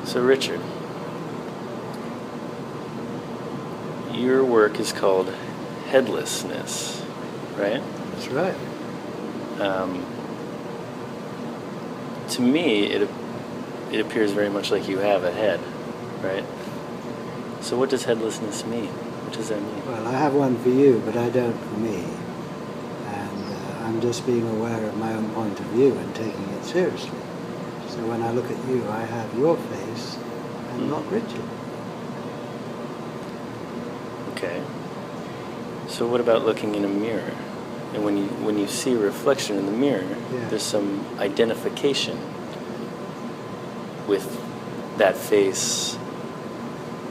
So Richard, your work is called Headlessness, right? That's right. To me, it appears very much like you have a head, right? So what does headlessness mean? What does that mean? Well, I have one for you, but I don't for me. And I'm just being aware of my own point of view and taking it seriously. So when I look at you, I have your face and not Richard. Okay. So what about looking in a mirror? And when you see a reflection in the mirror, there's some identification with that face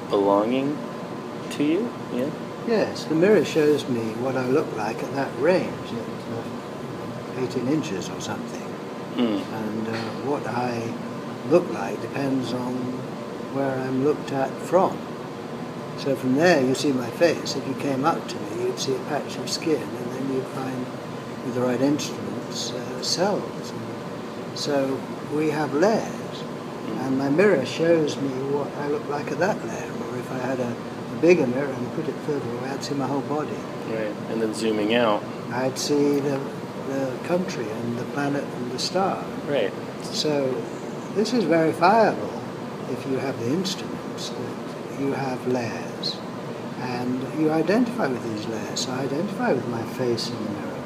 belonging to you, yeah? Yes, the mirror shows me what I look like at that range, at 18 inches or something. And what I look like depends on where I'm looked at from. So from there you see my face. If you came up to me, you'd see a patch of skin, and then you'd find, with the right instruments, cells. And so we have layers, and my mirror shows me what I look like at that layer. Or if I had a bigger mirror and put it further away, I'd see my whole body. Right, and then zooming out, I'd see the country and the planet and the star. Right. So this is verifiable if you have the instruments, that you have layers. And you identify with these layers. So I identify with my face in the mirror.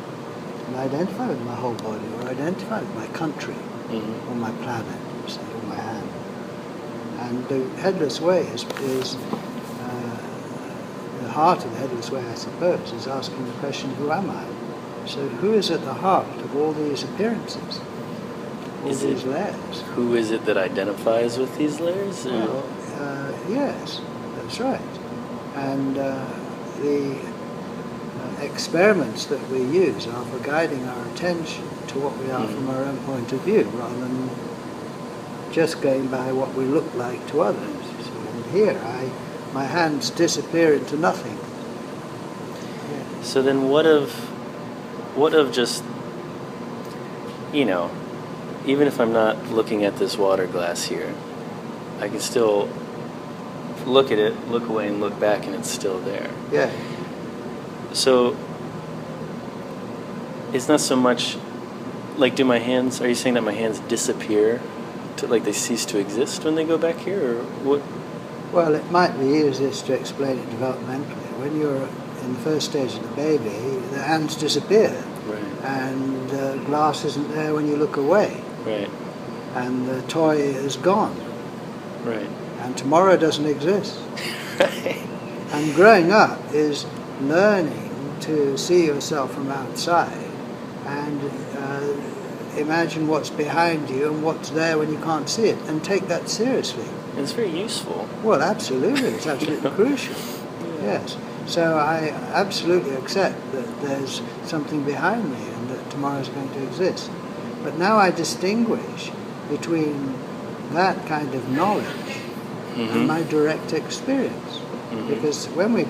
And I identify with my whole body, or identify with my country, or my planet, say, or my hand. And the Headless Way is the heart of the Headless Way, I suppose, is asking the question, who am I? So who is at the heart of all these appearances, all these layers? Who is it that identifies with these layers? Well, yes, that's right. And the experiments that we use are for guiding our attention to what we are from our own point of view, rather than just going by what we look like to others. So, and here, my hands disappear into nothing. Yeah. So then what of just, even if I'm not looking at this water glass here, I can still look at it, look away, and look back, and it's still there. Yeah. So it's not so much like, are you saying that my hands disappear, like they cease to exist when they go back here, or what? Well, it might be easiest to explain it developmentally. When you're in the first stage of the baby, the hands disappear. Right. And the glass isn't there when you look away. Right. And the toy is gone. Right. And tomorrow doesn't exist. Right. And growing up is learning to see yourself from outside and imagine what's behind you and what's there when you can't see it, and take that seriously. And it's very useful. Well, absolutely. It's absolutely crucial. Yes. So I absolutely accept that there's something behind me and that tomorrow's going to exist. But now I distinguish between that kind of knowledge and my direct experience. Because when we're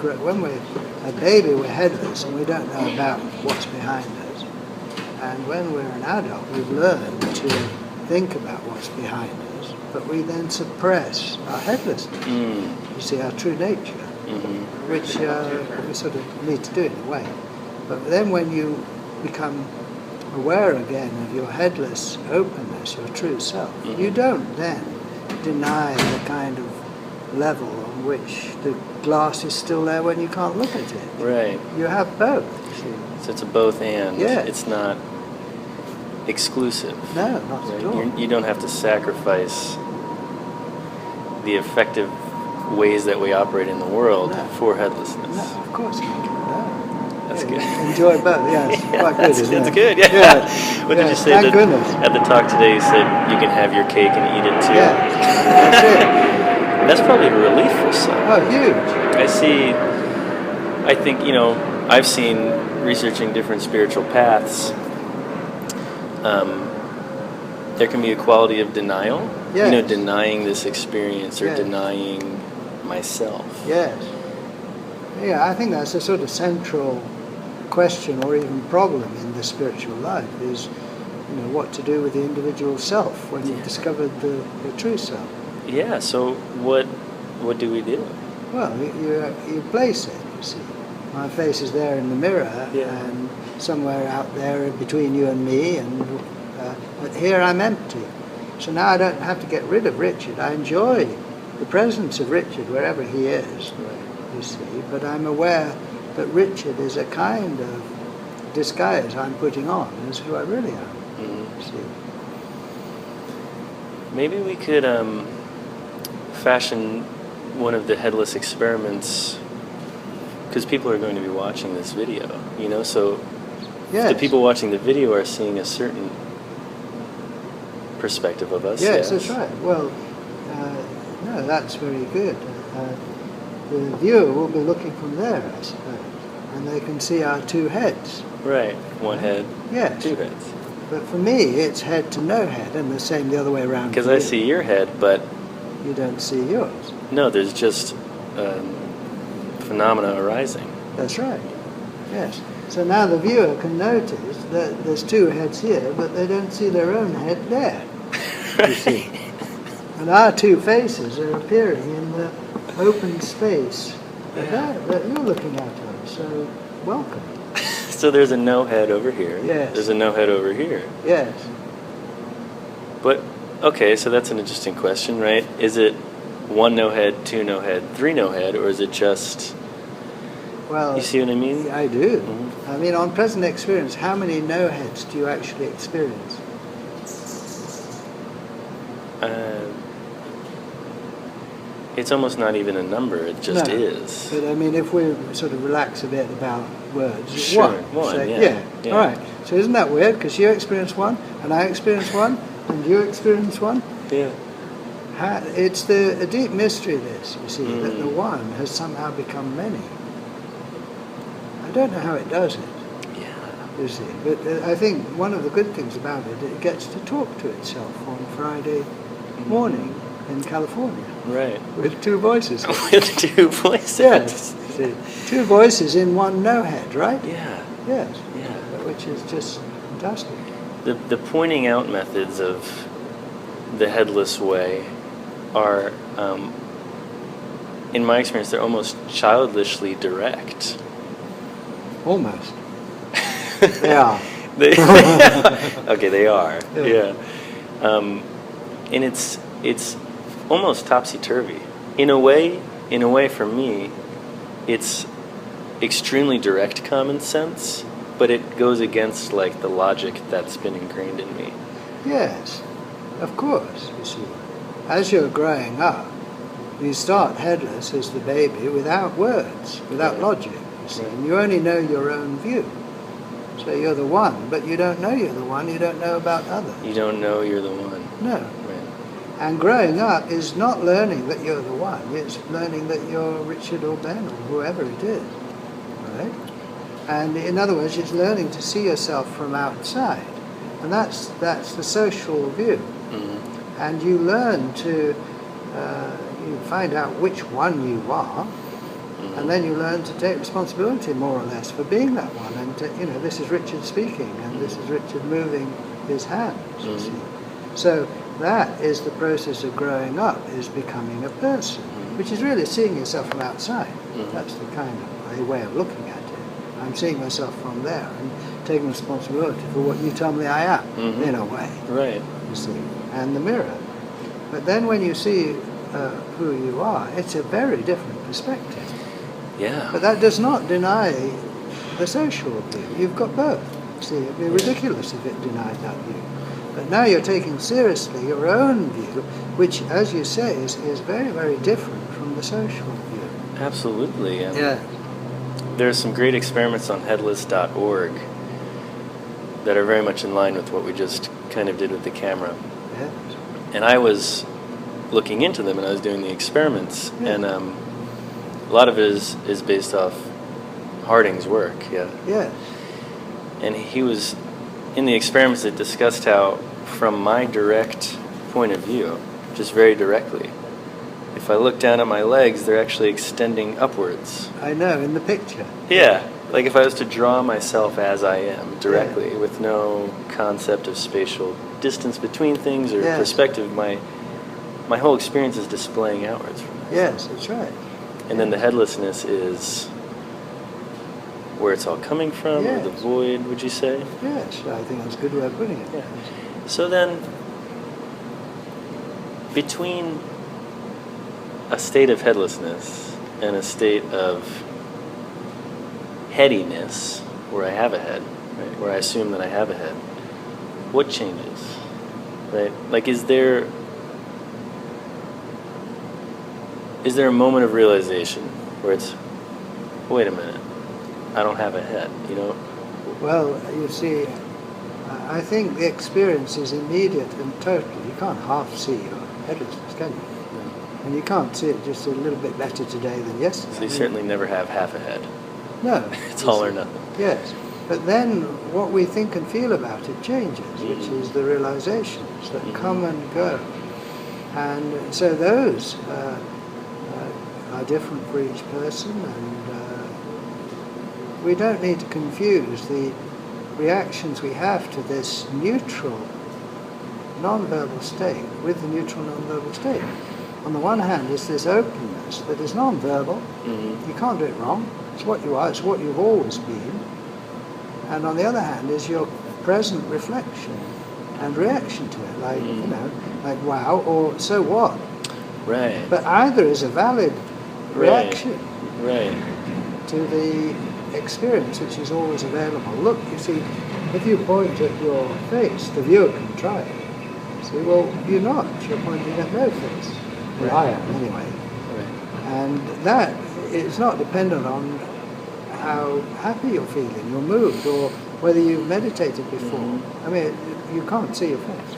a baby, we're headless and we don't know about what's behind us. And when we're an adult, we've learned to think about what's behind us, but we then suppress our headlessness. You see, our true nature. Which we sort of need to do in a way. But then when you become aware again of your headless openness, your true self, you don't then deny the kind of level on which the glass is still there when you can't look at it. Right. You have both. So it's a both and. Yeah. It's not exclusive. No, not at all. You don't have to sacrifice the effective ways that we operate in the world for headlessness. No, of course not. No. That's good. Enjoy both. Yeah, it's quite good, isn't it? It's good. Yeah. What did you say? Thank goodness. At the talk today, you said you can have your cake and eat it too. Yeah, that's it. That's probably a relief for some. Oh, huge. I think, I've seen, researching different spiritual paths, there can be a quality of denial. Yes. Denying this experience or denying myself. Yes. Yeah, I think that's a sort of central question or even problem in the spiritual life is, what to do with the individual self when you've discovered the true self. Yeah, so what do we do? Well, you place it, you see. My face is there in the mirror, and somewhere out there between you and me, but here I'm empty. So now I don't have to get rid of Richard. I enjoy the presence of Richard wherever he is, you see, but I'm aware that Richard is a kind of disguise I'm putting on as who I really am, you see. Maybe we could fashion one of the Headless Experiments, because people are going to be watching this video, so the people watching the video are seeing a certain perspective of us. Yes, that's right. Well, no, that's very good. The viewer will be looking from there, I suppose, and they can see our two heads. Right, one head, two heads. But for me, it's head to no head, and the same the other way around. Because I see your head, but you don't see yours. No, there's just phenomena arising. That's right. Yes. So now the viewer can notice that there's two heads here, but they don't see their own head there. You see. And our two faces are appearing in the open space that you're looking at us. So welcome. So there's a no head over here. Yes. There's a no head over here. Yes. But, okay, so that's an interesting question, right? Is it one no head, two no head, three no head, or is it just... Well, you see what I mean? I do. Mm-hmm. I mean, on present experience, how many no heads do you actually experience? It's almost not even a number, it just is. But I mean, if we sort of relax a bit about words, sure, one, so, yeah. All right. So isn't that weird? Because you experience one, and I experience one, and you experience one. Yeah. It's a deep mystery, this, you see, that the one has somehow become many. I don't know how it does it. Yeah. You see, but I think one of the good things about it, it gets to talk to itself on Friday morning in California. Right. With two voices. With two voices. Yes. See, two voices in one no head, right? Yeah. Yes. Yeah. Which is just fantastic. The pointing out methods of the headless way are, in my experience, they're almost childishly direct. Almost. They are. Okay, they are. Yeah. And it's almost topsy-turvy. In a way, for me, it's extremely direct common sense, but it goes against like the logic that's been ingrained in me. Yes, of course. You see, as you're growing up, you start headless as the baby without words, without logic. You see, and you only know your own view. So you're the one, but you don't know you're the one. You don't know about others. You don't know you're the one. No. And growing up is not learning that you're the one, it's learning that you're Richard or Ben or whoever it is, right? And in other words, it's learning to see yourself from outside. And that's the social view. Mm-hmm. And you learn to, you find out which one you are, mm-hmm. and then you learn to take responsibility more or less for being that one. And, this is Richard speaking, and this is Richard moving his hands, mm-hmm. you see. So that is the process of growing up, is becoming a person, mm-hmm. which is really seeing yourself from outside. Mm-hmm. That's the kind of a way of looking at it. I'm seeing myself from there and taking responsibility for what you tell me I am, mm-hmm. in a way. Right. You see, and the mirror. But then when you see who you are, it's a very different perspective. Yeah. But that does not deny the social view. You've got both. See, it'd be ridiculous if it denied that view. But now you're taking seriously your own view, which, as you say, is very, very different from the social view. Absolutely. Yeah. There's some great experiments on headless.org that are very much in line with what we just kind of did with the camera. Yes. And I was looking into them, and I was doing the experiments, and a lot of it is based off Harding's work. Yeah. Yes. And he was in the experiments that discussed how, from my direct point of view, just very directly, if I look down at my legs, they're actually extending upwards. I know, in the picture. Yeah, like if I was to draw myself as I am, directly, with no concept of spatial distance between things or perspective, my my whole experience is displaying outwards from this. Yes, that's right. And then the headlessness is where it's all coming from, or the void, would you say? Yes, I think that's a good way of putting it. Yeah. So then, between a state of headlessness and a state of headiness, where I have a head, right, where I assume that I have a head, what changes? Right? Like, is there a moment of realization where it's, wait a minute, I don't have a head, you know? Well, you see, I think the experience is immediate and total. You can't half see your headlessness, can you? No. And you can't see it just a little bit better today than yesterday. So you certainly never have half a head. No. It's all or nothing. Yes. But then what we think and feel about it changes, which is the realizations that come and go. And so those are different for each person, and we don't need to confuse the reactions we have to this neutral, non-verbal state with the neutral, non-verbal state. On the one hand is this openness that is non-verbal. You can't do it wrong. It's what you are. It's what you've always been. And on the other hand is your present reflection and reaction to it, like, you know, like wow, or so what. Right. But either is a valid reaction to the experience which is always available. Look, you see, if you point at your face, the viewer can try it. See, well, you're not. You're pointing at no face. Well, I am, anyway. And that is not dependent on how happy you're feeling, your mood, or whether you've meditated before. I mean, you can't see your face.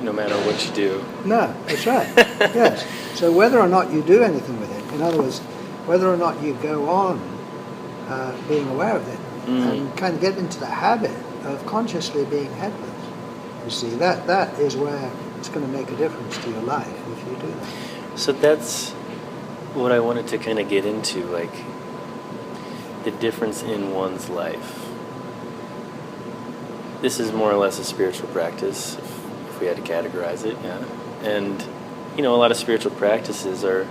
No matter what you do. No, that's right. Yes. So whether or not you do anything with it, in other words, whether or not you go on being aware of it and kind of get into the habit of consciously being headless, you see, that is where it's going to make a difference to your life if you do that. So that's what I wanted to kind of get into, like the difference in one's life. This is more or less a spiritual practice, if we had to categorize it, yeah. And, you know, a lot of spiritual practices are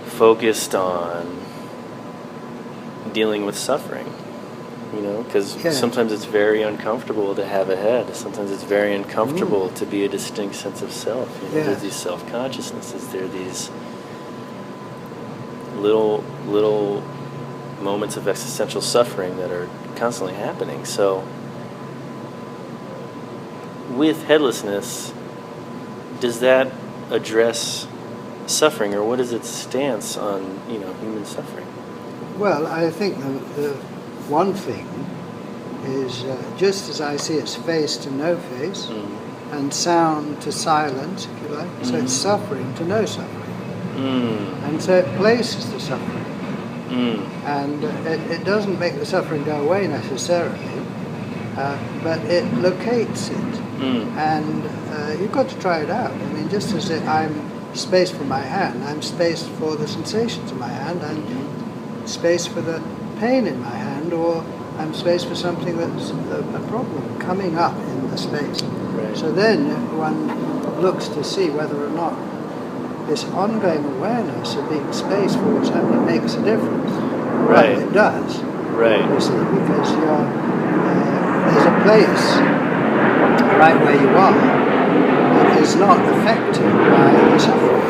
focused on dealing with suffering, you know, because sometimes it's very uncomfortable to have a head. Sometimes it's very uncomfortable to be a distinct sense of self. You know, there's these self-consciousnesses. There are these little moments of existential suffering that are constantly happening. So with headlessness, does that address suffering, or what is its stance on, you know, human suffering? Well, I think the one thing is just as I see it's face to no face and sound to silence, if you like, so it's suffering to no suffering. And so it places the suffering. And it doesn't make the suffering go away necessarily, but it locates it. And you've got to try it out. I mean, just as I'm space for my hand, I'm space for the sensations of my hand, and space for the pain in my hand, or I'm space for something that's a problem coming up in the space. Right. So then one looks to see whether or not this ongoing awareness of being space for what's happening makes a difference. Right. Well, it does. Right. You see, because there's a place right where you are that is not affected by the suffering.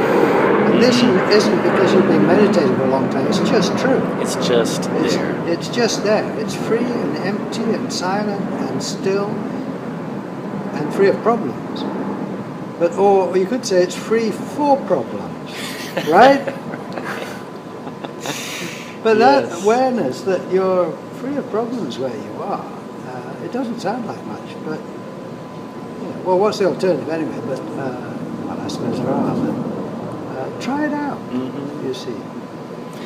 And this isn't because you've been meditating for a long time. It's just true. It's just there. It's just there. It's free and empty and silent and still and free of problems. But, or you could say it's free for problems, right? But that awareness that you're free of problems where you are, it doesn't sound like much, but, you know, well, what's the alternative anyway? But, well, I suppose there are, but try it out, you see.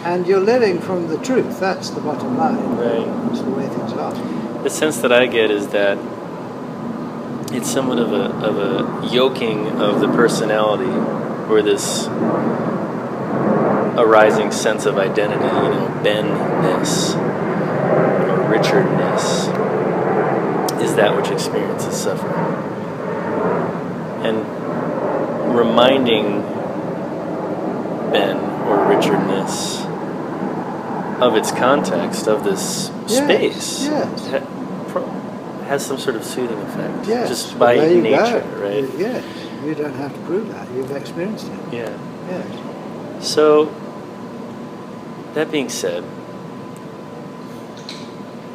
And you're living from the truth, that's the bottom line. Right. That's the way things are. The sense that I get is that it's somewhat of a yoking of the personality, or this arising sense of identity, you know, Ben-ness or Richard-ness is that which experiences suffering. And reminding Ben or Richardness of its context, of this space, has some sort of soothing effect. Yes. Just by nature, right? Yes. You don't have to prove that. You've experienced it. Yeah. Yes. So, that being said,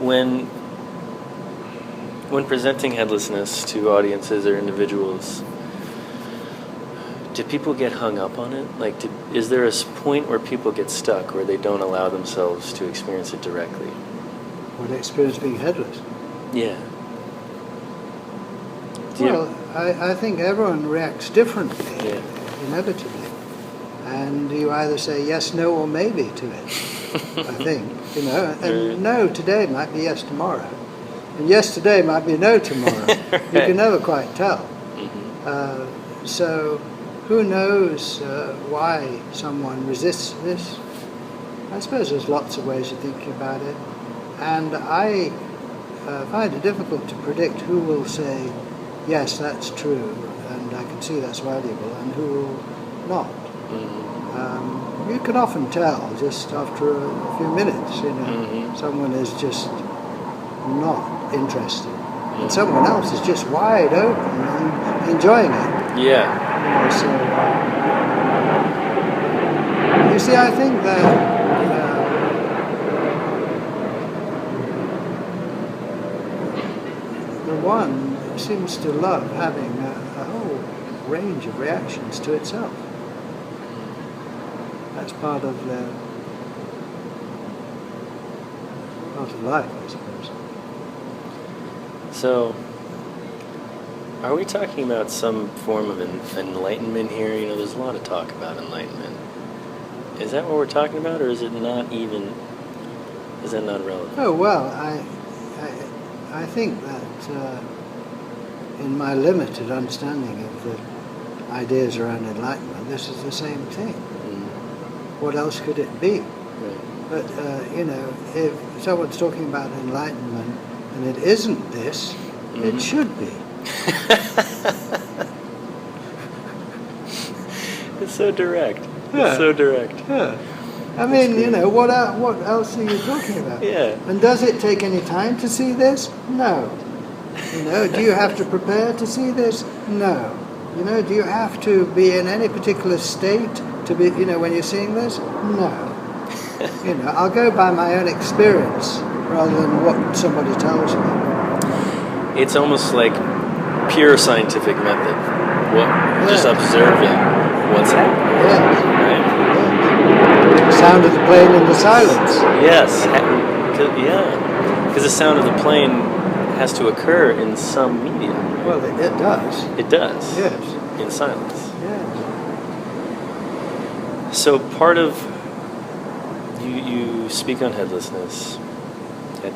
when presenting headlessness to audiences or individuals, do people get hung up on it? Like, is there a point where people get stuck, where they don't allow themselves to experience it directly? Or they experience being headless? Yeah. Well, I think everyone reacts differently, inevitably. And you either say yes, no, or maybe to it, I think. And no today might be yes tomorrow. And yes today might be no tomorrow. Right. You can never quite tell. Mm-hmm. So who knows why someone resists this? I suppose there's lots of ways of thinking about it. And I find it difficult to predict who will say, yes, that's true, and I can see that's valuable, and who will not. Mm-hmm. You can often tell just after a few minutes, mm-hmm. someone is just not interested, mm-hmm. and someone else is just wide open and enjoying it. Yeah. So, you see, I think that the one seems to love having a whole range of reactions to itself. That's part of life, I suppose. So, are we talking about some form of enlightenment here? There's a lot of talk about enlightenment. Is that what we're talking about, or is that not relevant? Oh, well, I think that in my limited understanding of the ideas around enlightenment, this is the same thing. Mm-hmm. What else could it be? Right. But, if someone's talking about enlightenment and it isn't this, mm-hmm. it should be. It's so direct. Yeah. It's so direct. Yeah. I mean, what else are you talking about? Yeah. And does it take any time to see this? No. Do you have to prepare to see this? No. Do you have to be in any particular state to be, when you're seeing this? No. I'll go by my own experience rather than what somebody tells me. It's almost like pure scientific method. Just observing what's happening. Yes. Right? The sound of the plane in the silence. Yes. Because the sound of the plane has to occur in some medium. Well, it does. It does. Yes. In silence. Yes. So part of you speak on headlessness, and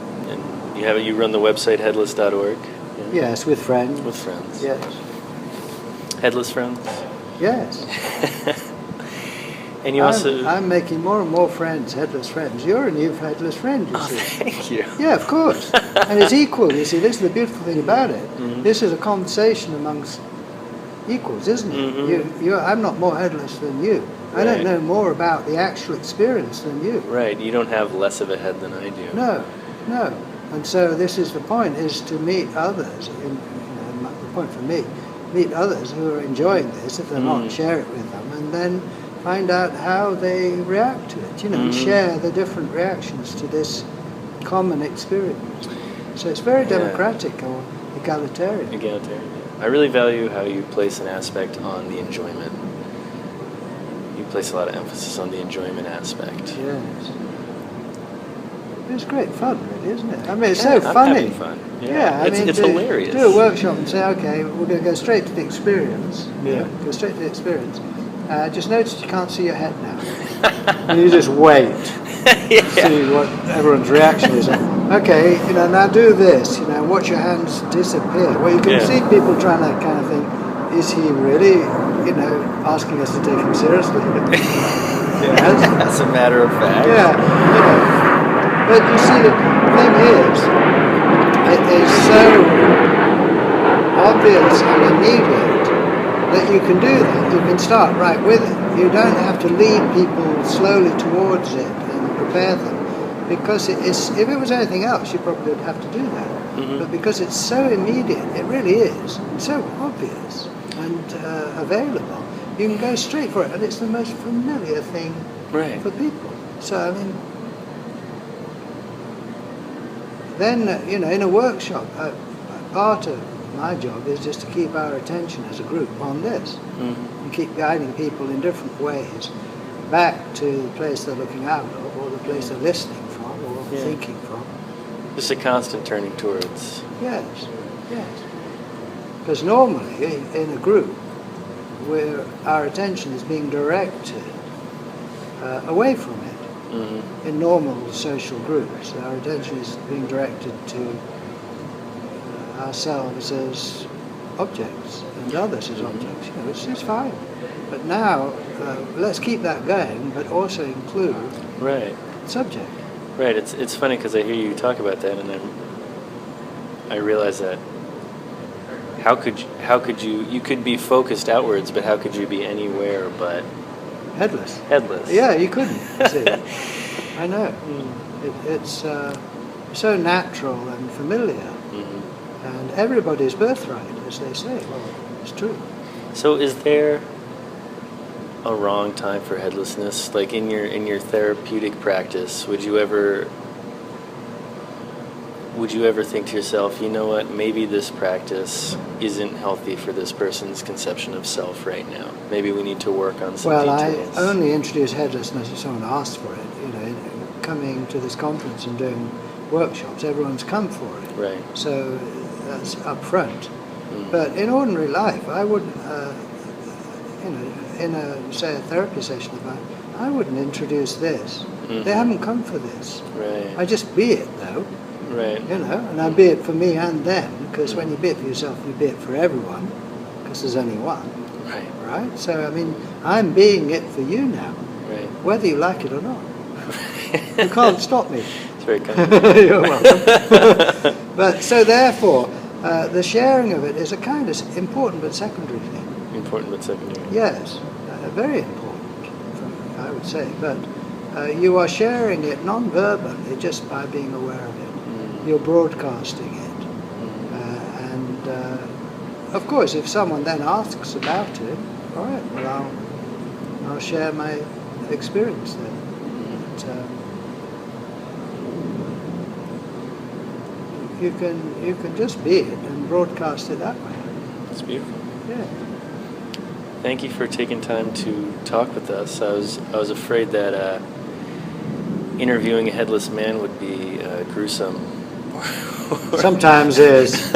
you run the website headless.org. Yeah? Yes, with friends. With friends. Yes. Headless Friends. Yes. And I'm making more and more friends, headless friends. You're a new headless friend, you see. Thank you. Yeah, of course. And it's equal, you see. This is the beautiful thing about it. Mm-hmm. This is a conversation amongst equals, isn't it? Mm-hmm. I'm not more headless than you. Right. I don't know more about the actual experience than you. Right. You don't have less of a head than I do. No. And so this is the point, is to meet others. The point for me, meet others who are enjoying this, if they're not, share it with them, and then find out how they react to it, and share the different reactions to this common experience. So it's very democratic or egalitarian. Egalitarian. I really value how you place an aspect on the enjoyment. You place a lot of emphasis on the enjoyment aspect. Yes. It's great fun, really, isn't it? I mean, it's so funny. I'm having fun. Yeah, it's hilarious. Do a workshop and say, okay, we're going to go straight to the experience. Yeah. Go straight to the experience. Just notice you can't see your head now. And you just wait to see what everyone's reaction is. Okay, now do this, and watch your hands disappear. Well, you can see people trying that kind of thing. Is he really, asking us to take him seriously? Yes. As a matter of fact. Yeah, But you see, the thing is, it is so obvious and immediate that you can do that. You can start right with it. You don't have to lead people slowly towards it and prepare them, because if it was anything else, you probably would have to do that. Mm-hmm. But because it's so immediate, it really is, so obvious and available, you can go straight for it, and it's the most familiar thing for people. So, I mean, then, in a workshop, part of my job is just to keep our attention as a group on this, and keep guiding people in different ways back to the place they're looking out of, or the place they're listening from, or thinking from. Just a constant turning towards. Yes. Because normally, in a group, where our attention is being directed away from it, in normal social groups, our attention is being directed to ourselves as objects and others as objects, which is fine. But now, let's keep that going, but also include subject. Right. It's funny because I hear you talk about that, and I realize that how could you could be focused outwards, but how could you be anywhere but headless? Yeah, you couldn't. See. I know. It's so natural and familiar. And everybody's birthright, as they say. Well, it's true. So is there a wrong time for headlessness? Like in your therapeutic practice, would you ever think to yourself, you know what, maybe this practice isn't healthy for this person's conception of self right now. Maybe we need to work on some details. I only introduced headlessness if someone asked for it. Coming to this conference and doing workshops, everyone's come for it. Right. So that's up front. But in ordinary life, I wouldn't, in a therapy session of mine, I wouldn't introduce this. They haven't come for this. Right. I just be it, though. Right. And I be it for me and them, because when you be it for yourself, you be it for everyone, because there's only one. Right? So, I mean, I'm being it for you now, whether you like it or not. You can't stop me. It's very kind. You're welcome. But so therefore, the sharing of it is a kind of important but secondary thing. Important but secondary. Yes, very important, I would say. But you are sharing it non-verbally just by being aware of it. You're broadcasting it. And of course, if someone then asks about it, all right, well, I'll share my experience then. You can just be it and broadcast it that way. It's beautiful. Yeah. Thank you for taking time to talk with us. I was afraid that interviewing a headless man would be gruesome. Sometimes there's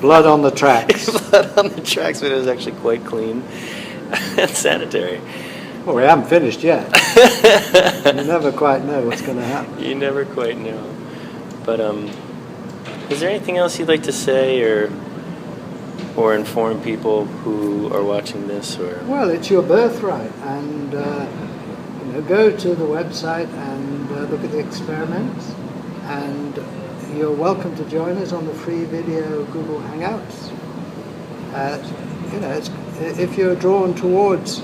blood on the tracks. Blood on the tracks, but it was actually quite clean and sanitary. Well, we haven't finished yet. You never quite know what's going to happen. You never quite know. But is there anything else you'd like to say or inform people who are watching this? Or well, it's your birthright, and go to the website and look at the experiments, and you're welcome to join us on the free video Google Hangouts. If you're drawn towards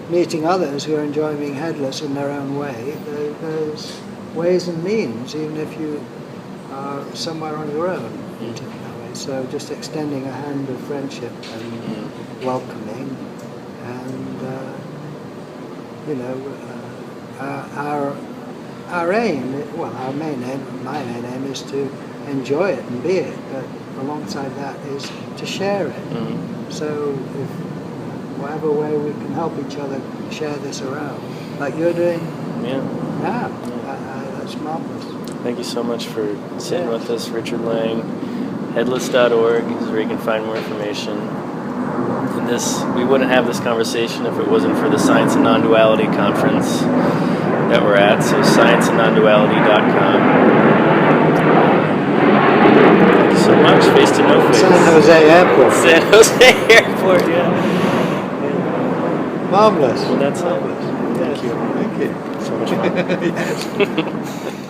meeting others who are enjoying being headless in their own way, there's ways and means, even if you are somewhere on your own. So just extending a hand of friendship and welcoming, and our aim, well, my main aim is to enjoy it and be it, but alongside that is to share it. So if whatever way we can help each other share this around, like you're doing now, that's marvelous. Thank you so much for sitting with us, Richard Lang. Headless.org is where you can find more information. And we wouldn't have this conversation if it wasn't for the Science and Non-Duality conference that we're at, so scienceandnonduality.com. Thank you so much. Face to No Face. San Jose Airport. San Jose Airport, yeah. Marvelous. Well, that's marvelous. Thank you. Thank you. So much fun. Yes.